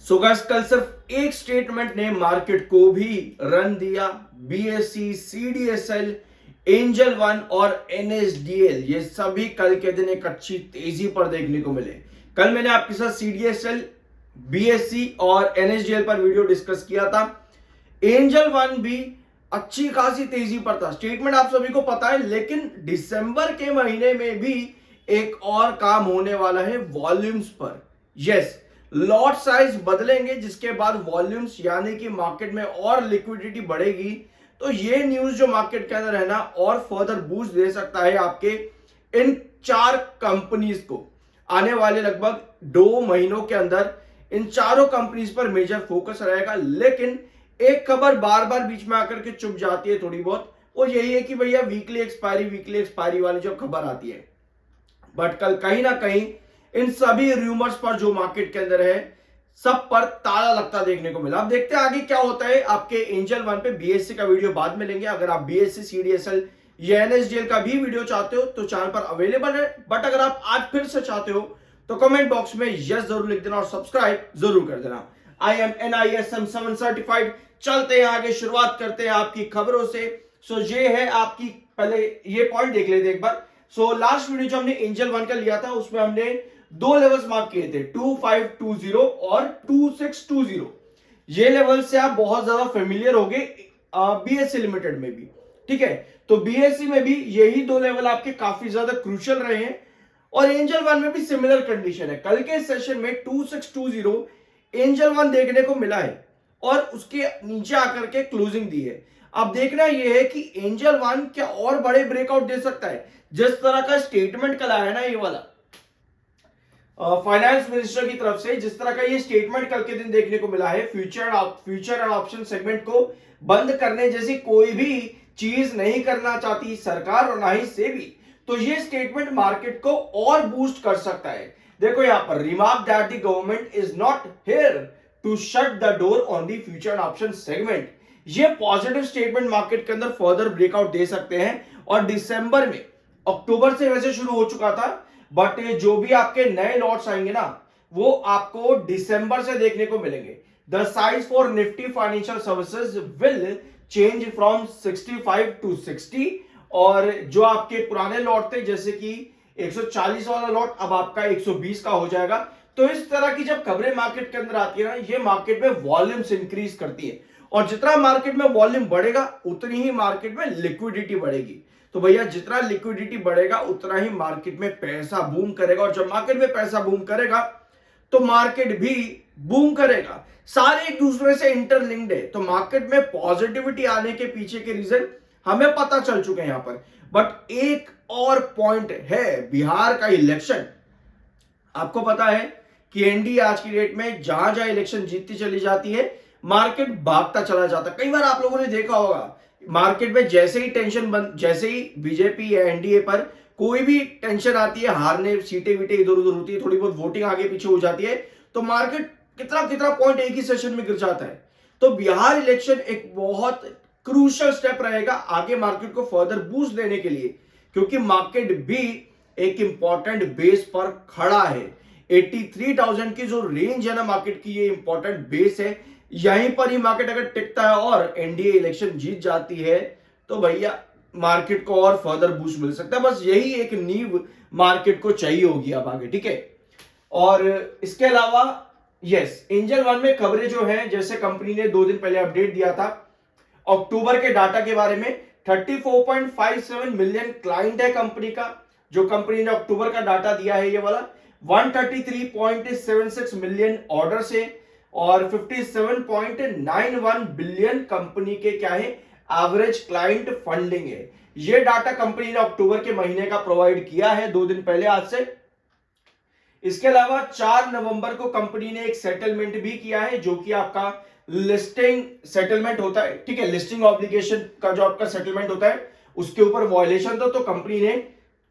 So guys, कल सिर्फ एक स्टेटमेंट ने मार्केट को भी रन दिया। बीएससी, सीडीएसएल, एंजल वन और एनएसडीएल ये सभी कल के दिन एक अच्छी तेजी पर देखने को मिले। कल मैंने आपके साथ सीडीएसएल, बीएससी और एनएसडीएल पर वीडियो डिस्कस किया था। एंजल वन भी अच्छी खासी तेजी पर था, स्टेटमेंट आप सभी को पता है। लेकिन दिसंबर के महीने में भी एक और काम होने वाला है वॉल्यूम्स पर। यस, लॉट साइज बदलेंगे जिसके बाद वॉल्यूम्स यानी कि मार्केट में और लिक्विडिटी बढ़ेगी। तो ये न्यूज जो मार्केट के अंदर है ना, और फर्दर बूस्ट दे सकता है आपके इन 4 कंपनीज को। आने वाले लगभग 2 महीनों के अंदर इन चारों कंपनीज पर मेजर फोकस रहेगा। लेकिन एक खबर बार बार बीच में आकर के चुप जाती है थोड़ी बहुत, वो यही है कि भैया वीकली एक्सपायरी वाली जो खबर आती है। बट कल कहीं ना कहीं इन सभी रूमर्स पर जो मार्केट के अंदर है, सब पर ताला लगता देखने को मिला। अब देखते हैं आगे क्या होता है। आपके एंजल वन पे बीएससी का वीडियो बाद में लेंगे। अगर आप बीएससी, सीडीएसएल या एनएसडीएल का भी वीडियो चाहते हो तो चैनल पर अवेलेबल है। बट अगर आप आज फिर से चाहते हो तो कमेंट बॉक्स में यस जरूर लिख देना और सब्सक्राइब जरूर कर देना। I am NISM 7 certified. चलते हैं आगे, शुरुआत करते हैं आपकी खबरों से। सो ये है आपकी, पहले ये पॉइंट देख लेते एक बार। सो लास्ट वीडियो जो हमने एंजल वन का लिया था उसमें हमने 2 लेवल्स मार्क किए थे, 2520 और 2620। ये लेवल से आप बहुत ज्यादा फेमिलियर होंगे बीएससी लिमिटेड में भी। ठीक है, तो बीएससी में भी यही 2 लेवल आपके काफी ज्यादा क्रूशियल रहे हैं और एंजल वन में भी सिमिलर कंडीशन है। कल के सेशन में 2620 एंजल वन देखने को मिला है और उसके नीचे आकर के क्लोजिंग दी है। अब देखना यह है कि एंजल वन क्या और बड़े ब्रेकआउट दे सकता है। जिस तरह का स्टेटमेंट कल आया ना, ये वाला फाइनेंस मिनिस्टर की तरफ से जिस तरह का ये स्टेटमेंट कल के दिन देखने को मिला है, फ्यूचर एंड ऑप्शन सेगमेंट को बंद करने जैसी कोई भी चीज नहीं करना चाहती सरकार और ना ही सेबी। तो ये स्टेटमेंट मार्केट को और बूस्ट कर सकता है। देखो यहां पर, remark that the government is not here to shut the door on the future and option segment. ये पॉजिटिव स्टेटमेंट मार्केट के अंदर फर्दर ब्रेकआउट दे सकते हैं। और दिसंबर में, अक्टूबर से वैसे शुरू हो चुका था, बट जो भी आपके नए लॉट्स आएंगे ना, वो आपको दिसंबर से देखने को मिलेंगे। The size for Nifty financial services will change from 65 to 60। और जो आपके पुराने लॉट थे जैसे कि 140 वाला लॉट अब आपका 120 का हो जाएगा। तो इस तरह की जब खबरें मार्केट के अंदर आती है ना, ये मार्केट में वॉल्यूम्स इंक्रीज करती है और जितना मार्केट में वॉल्यूम बढ़ेगा उतनी ही मार्केट में लिक्विडिटी बढ़ेगी। तो भैया जितना लिक्विडिटी बढ़ेगा उतना ही मार्केट में पैसा बूम करेगा और जब मार्केट में पैसा बूम करेगा तो मार्केट भी बूम करेगा। सारे एक दूसरे से इंटरलिंक्ड है। तो मार्केट में पॉजिटिविटी आने के पीछे के रीजन हमें पता चल चुके हैं यहां पर। बट एक और पॉइंट है, बिहार का इलेक्शन। आपको पता है कि एनडीए आज की डेट में जहां जहां इलेक्शन जीतती चली जाती है, मार्केट भागता चला जाता है। कई बार आप लोगों ने देखा होगा, मार्केट में जैसे ही जैसे ही बीजेपी या एनडीए पर कोई भी टेंशन आती है, हारने, सीटें वीटें इधर उधर होती है, थोड़ी बहुत वोटिंग आगे पीछे हो जाती है, तो मार्केट कितना कितना पॉइंट एक ही सेशन में गिर जाता है। तो बिहार इलेक्शन एक बहुत क्रूशियल स्टेप रहेगा आगे मार्केट को फर्दर बूस्ट देने के लिए, क्योंकि मार्केट भी एक इंपॉर्टेंट बेस पर खड़ा है। 83,000 की जो रेंज है ना मार्केट की, ये इंपॉर्टेंट बेस है। यहीं पर ही मार्केट अगर टिकता है और एनडीए इलेक्शन जीत जाती है तो भैया मार्केट को और फर्दर बूस्ट मिल सकता है। बस यही एक नींव मार्केट को चाहिए होगी अब आगे। ठीक है, और इसके अलावा यस, एंजल वन में खबरें जो है, जैसे कंपनी ने 2 दिन पहले अपडेट दिया था अक्टूबर के डाटा के बारे में। 34.57 मिलियन क्लाइंट है कंपनी का। जो कंपनी ने अक्टूबर का डाटा दिया है ये वाला, 133.76 मिलियन ऑर्डर से और 57.91 बिलियन कंपनी के क्या है, एवरेज क्लाइंट फंडिंग है। ये डाटा कंपनी ने अक्टूबर के महीने का प्रोवाइड किया है 2 दिन पहले आज से। इसके अलावा 4 नवंबर को कंपनी ने एक सेटलमेंट भी किया है, जो कि आपका लिस्टिंग सेटलमेंट होता है। ठीक है, लिस्टिंग ऑब्लिगेशन का जो आपका सेटलमेंट होता है उसके ऊपर वॉयलेशन था, तो कंपनी ने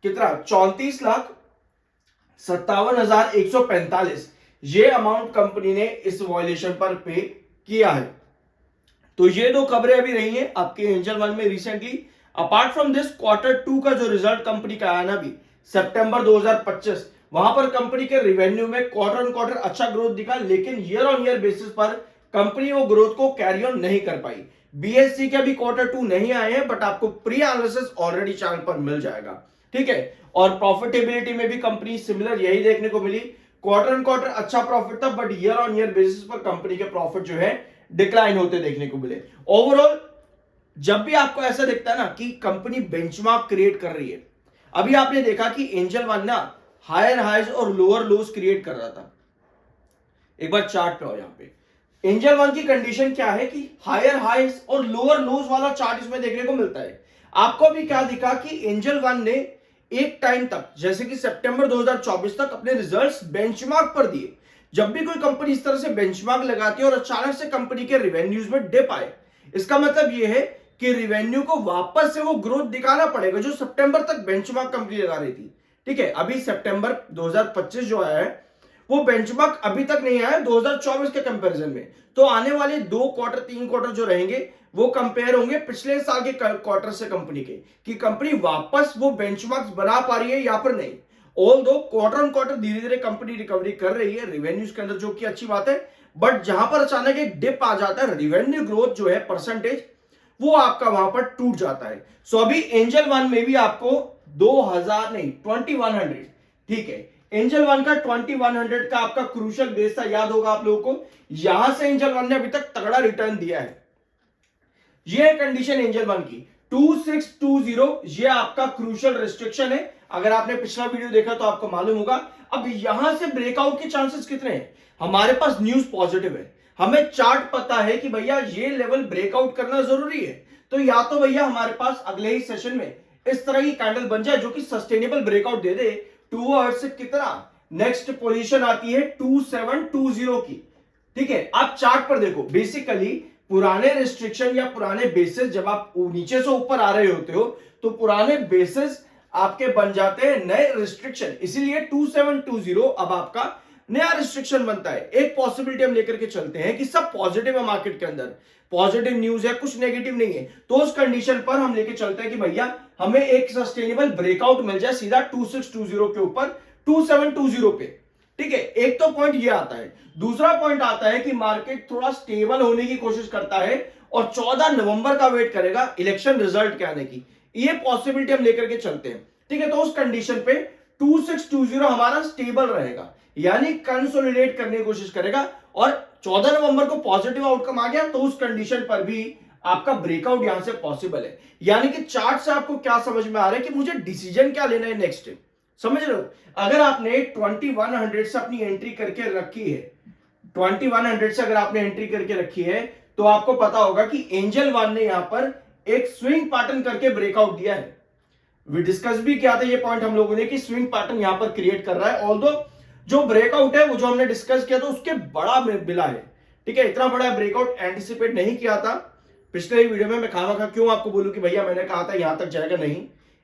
कितना 34,57,145 ये अमाउंट कंपनी ने इस वॉयलेशन पर पे किया है। तो ये 2 खबरें अभी रही हैं आपके एंजल वन में recently. Apart from this, Q2 का जो रिजल्ट कंपनी का आया ना अभी सितंबर 2025, वहां पर कंपनी के रिवेन्यू में क्वार्टर ऑन क्वार्टर अच्छा ग्रोथ दिखा, लेकिन ईयर ऑन ईयर बेसिस पर कंपनी वो ग्रोथ को कैरी ऑन नहीं कर पाई। बीएससी के भी क्वार्टर 2 नहीं आए हैं, बट आपको प्री एनालिसिस ऑलरेडी चैनल पर मिल जाएगा, ठीक है। और प्रॉफिटेबिलिटी में भी कंपनी सिमिलर यही देखने को मिली, क्वार्टर ऑन क्वार्टर अच्छा प्रॉफिट था, but year on year basis पर कंपनी के प्रॉफिट जो है डिक्लाइन होते देखने को मिले। ओवरऑल जब भी आपको ऐसा दिखता है ना कि कंपनी बेंचमार्क क्रिएट कर रही है, अभी आपने देखा कि एंजल वन ना हायर हाइज और लोअर लोज क्रिएट कर रहा था। एक बार चार्ट पे आओ, यहां पे एंजल वन की कंडीशन क्या है कि हायर हाइज और लोअर लोज वाला चार्ट इसमें देखने को मिलता है। आपको भी क्या दिखा कि एंजल वन ने एक टाइम तक, जैसे कि सितंबर 2024 तक अपने रिजल्ट्स बेंचमार्क पर दिए। जब भी कोई कंपनी इस तरह से बेंचमार्क लगाती है और अचानक से कंपनी के रिवेन्यूज में डिप आए, इसका मतलब यह है कि रिवेन्यू को वापस से वो ग्रोथ दिखाना पड़ेगा जो सितंबर तक बेंचमार्क कंपनी लगा रही थी, ठीक है। अभी सितंबर 2025 जो आया है वो बेंचमार्क अभी तक नहीं आया 2024 के कंपैरिजन में। तो आने वाले 2 क्वार्टर 3 क्वार्टर जो रहेंगे वो कंपेयर होंगे पिछले साल के क्वार्टर से कंपनी के, कि कंपनी वापस वो बेंचमार्क्स बना पा रही है या फिर नहीं। ऑल दो क्वार्टर ऑन क्वार्टर धीरे धीरे कंपनी रिकवरी कर रही है रिवेन्यूज के अंदर, जो कि अच्छी बात है, बट जहां पर अचानक एक डिप आ जाता है, रिवेन्यू ग्रोथ जो है परसेंटेज वो आपका वहां पर टूट जाता है। सो अभी एंजल वन में भी आपको 2000 नहीं 2100, ठीक है, एंजल वन का 2100 का आपका क्रूशियल बेस था, याद होगा आप लोगों को। यहां से एंजल वन ने अभी तक तगड़ा रिटर्न दिया है। ये कंडीशन एंजल वन की 2620, ये आपका क्रूशियल रिस्ट्रिक्शन है। अगर आपने पिछला वीडियो देखा तो आपको मालूम होगा। अब यहां से ब्रेकआउट के चांसेस कितने हैं? हमारे पास न्यूज पॉजिटिव है, हमें चार्ट पता है कि भैया ये लेवल ब्रेकआउट करना जरूरी है। तो या तो भैया हमारे पास अगले ही सेशन में इस तरह की कैंडल बन जाए जो कि सस्टेनेबल ब्रेकआउट दे दे टूवर्ड्स से, कितना नेक्स्ट पोजीशन आती है 2720 की, ठीक है। आप चार्ट पर देखो, बेसिकली पुराने रिस्ट्रिक्शन या पुराने बेसिस जब आप नीचे से ऊपर आ रहे होते हो तो पुराने बेसिस आपके बन जाते हैं नए रिस्ट्रिक्शन, इसीलिए 2720 अब आपका नया रिस्ट्रिक्शन बनता है। एक पॉसिबिलिटी हम लेकर के चलते हैं कि सब पॉजिटिव है, मार्केट के अंदर पॉजिटिव न्यूज है, कुछ नेगेटिव नहीं है, तो उस कंडीशन पर हम लेके चलते हैं कि भैया हमें एक सस्टेनेबल ब्रेकआउट मिल जाए सीधा 2620 के ऊपर 2720 पे, ठीक है। एक तो पॉइंट ये आता है। दूसरा पॉइंट आता है कि मार्केट थोड़ा स्टेबल होने की कोशिश करता है और 14 नवंबर का वेट करेगा इलेक्शन रिजल्ट के आने की, ये पॉसिबिलिटी हम लेकर के चलते हैं, ठीक है। तो उस कंडीशन पे 2620 हमारा स्टेबल रहेगा, यानी कंसोलिडेट करने की कोशिश करेगा, और 14 नवंबर को पॉजिटिव आउटकम आ गया तो उस कंडीशन पर भी आपका ब्रेकआउट यहां से पॉसिबल है। यानी कि चार्ट से आपको क्या समझ में आ रहा है कि मुझे डिसीजन क्या लेना है नेक्स्ट, समझ रहे हो। अगर आपने 2100 से अपनी एंट्री करके रखी है, 2100 से अगर आपने एंट्री करके रखी है, तो आपको पता होगा कि एंजल वन ने यहां पर एक स्विंग पैटर्न करके ब्रेकआउट दिया है। वी डिस्कस भी किया था ये पॉइंट हम लोगों ने कि स्विंग पैटर्न यहां पर क्रिएट कर रहा है। ऑल्दो जो ब्रेकआउट है वो जो हमने डिस्कस किया था उसके बड़ा मिला है, ठीक है। इतना बड़ा ब्रेकआउट एंटिसिपेट नहीं किया था पिछले वीडियो में। मैं खामा क्यों आपको बोलूं कि भैया मैंने कहा था यहां तक जाएगा, नहीं,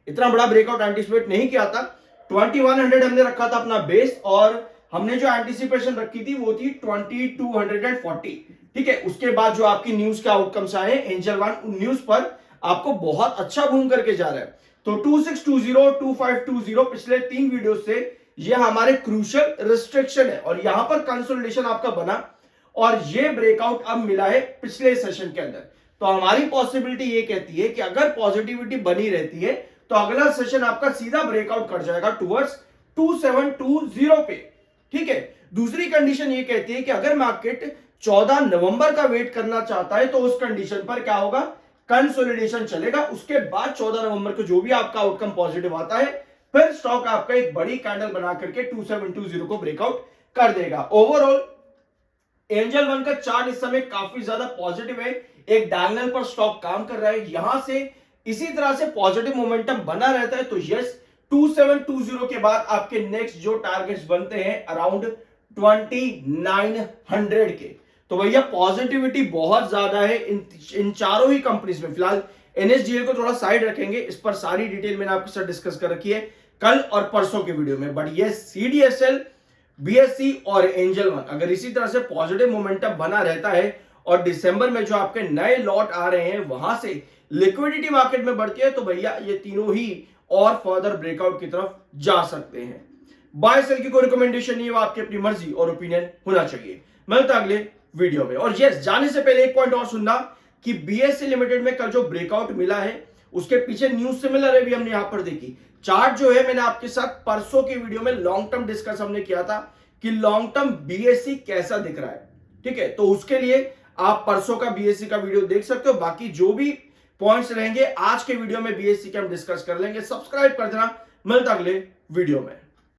इतना बड़ा ब्रेकआउट एंटिसिपेट नहीं किया था। 2100 हमने रखा था अपना बेस, और हमने जो एंटिसिपेशन रखी थी वो थी 2240, ठीक है। उसके बाद जो आपकी न्यूज के आउटकम्स आए, एंजल वन न्यूज पर आपको बहुत अच्छा घूम करके जा रहा है। तो 2620 2520 पिछले 3 वीडियो से ये हमारे क्रूशियल रिस्ट्रिक्शन है, और यहां पर कंसोलिडेशन आपका बना और ये ब्रेकआउट अब मिला है पिछले सेशन के अंदर। तो हमारी पॉसिबिलिटी ये कहती है कि अगर पॉजिटिविटी बनी रहती है तो अगला सेशन आपका सीधा ब्रेकआउट कर जाएगा टुवर्ड्स 2720 पे, ठीक है। दूसरी कंडीशन ये कहती है कि अगर मार्केट 14 नवंबर का वेट करना चाहता है तो उस कंडीशन पर क्या होगा, कंसोलिडेशन चलेगा। उसके बाद 14 नवंबर को जो भी आपका आउटकम पॉजिटिव आता है, फिर स्टॉक आपका एक बड़ी कैंडल बना करके 2720 को ब्रेकआउट कर देगा। ओवरऑल एंजल वन का चार्ट इस समय काफी ज्यादा पॉजिटिव है, एक डायगोनल पर स्टॉक काम कर रहा है। यहां से इसी तरह से पॉजिटिव मोमेंटम बना रहता है तो यस 2720 के बाद आपके नेक्स्ट जो टारगेट्स बनते हैं अराउंड 2900 के। तो भैया पॉजिटिविटी बहुत ज्यादा है इन चारों ही कंपनीज में। फिलहाल एनएसडीएल को थोड़ा साइड रखेंगे, इस पर सारी डिटेल मैंने आपके साथ डिस्कस कर रखी है कल और परसों के वीडियो में। बट ये सीडीएसएल, बीएससी और एंजल वन अगर इसी तरह से पॉजिटिव मोमेंटम बना रहता है और दिसंबर में जो आपके नए लॉट आ रहे हैं वहां से लिक्विडिटी मार्केट में बढ़ती है, तो भैया ये तीनों ही और फर्दर ब्रेकआउट की तरफ जा सकते हैं। बाय सेल की कोई रिकमेंडेशन नहीं है, वो आपकी अपनी मर्जी और ओपिनियन होना चाहिए। मिलता अगले वीडियो में। और यस, जाने से पहले एक पॉइंट और सुनना कि बीएससी लिमिटेड में कल जो ब्रेकआउट मिला है उसके पीछे न्यूज सिमिलर है भी हमने यहां पर देखी। चार्ट जो है मैंने आपके साथ परसों की वीडियो में लॉन्ग टर्म डिस्कस हमने किया था कि लॉन्ग टर्म बीएससी कैसा दिख रहा है, ठीक है। तो उसके लिए आप परसों का बीएससी का वीडियो देख सकते हो। बाकी जो भी पॉइंट्स रहेंगे आज के वीडियो में बीएससी के हम डिस्कस कर लेंगे। सब्सक्राइब कर देना। मिलता अगले वीडियो में।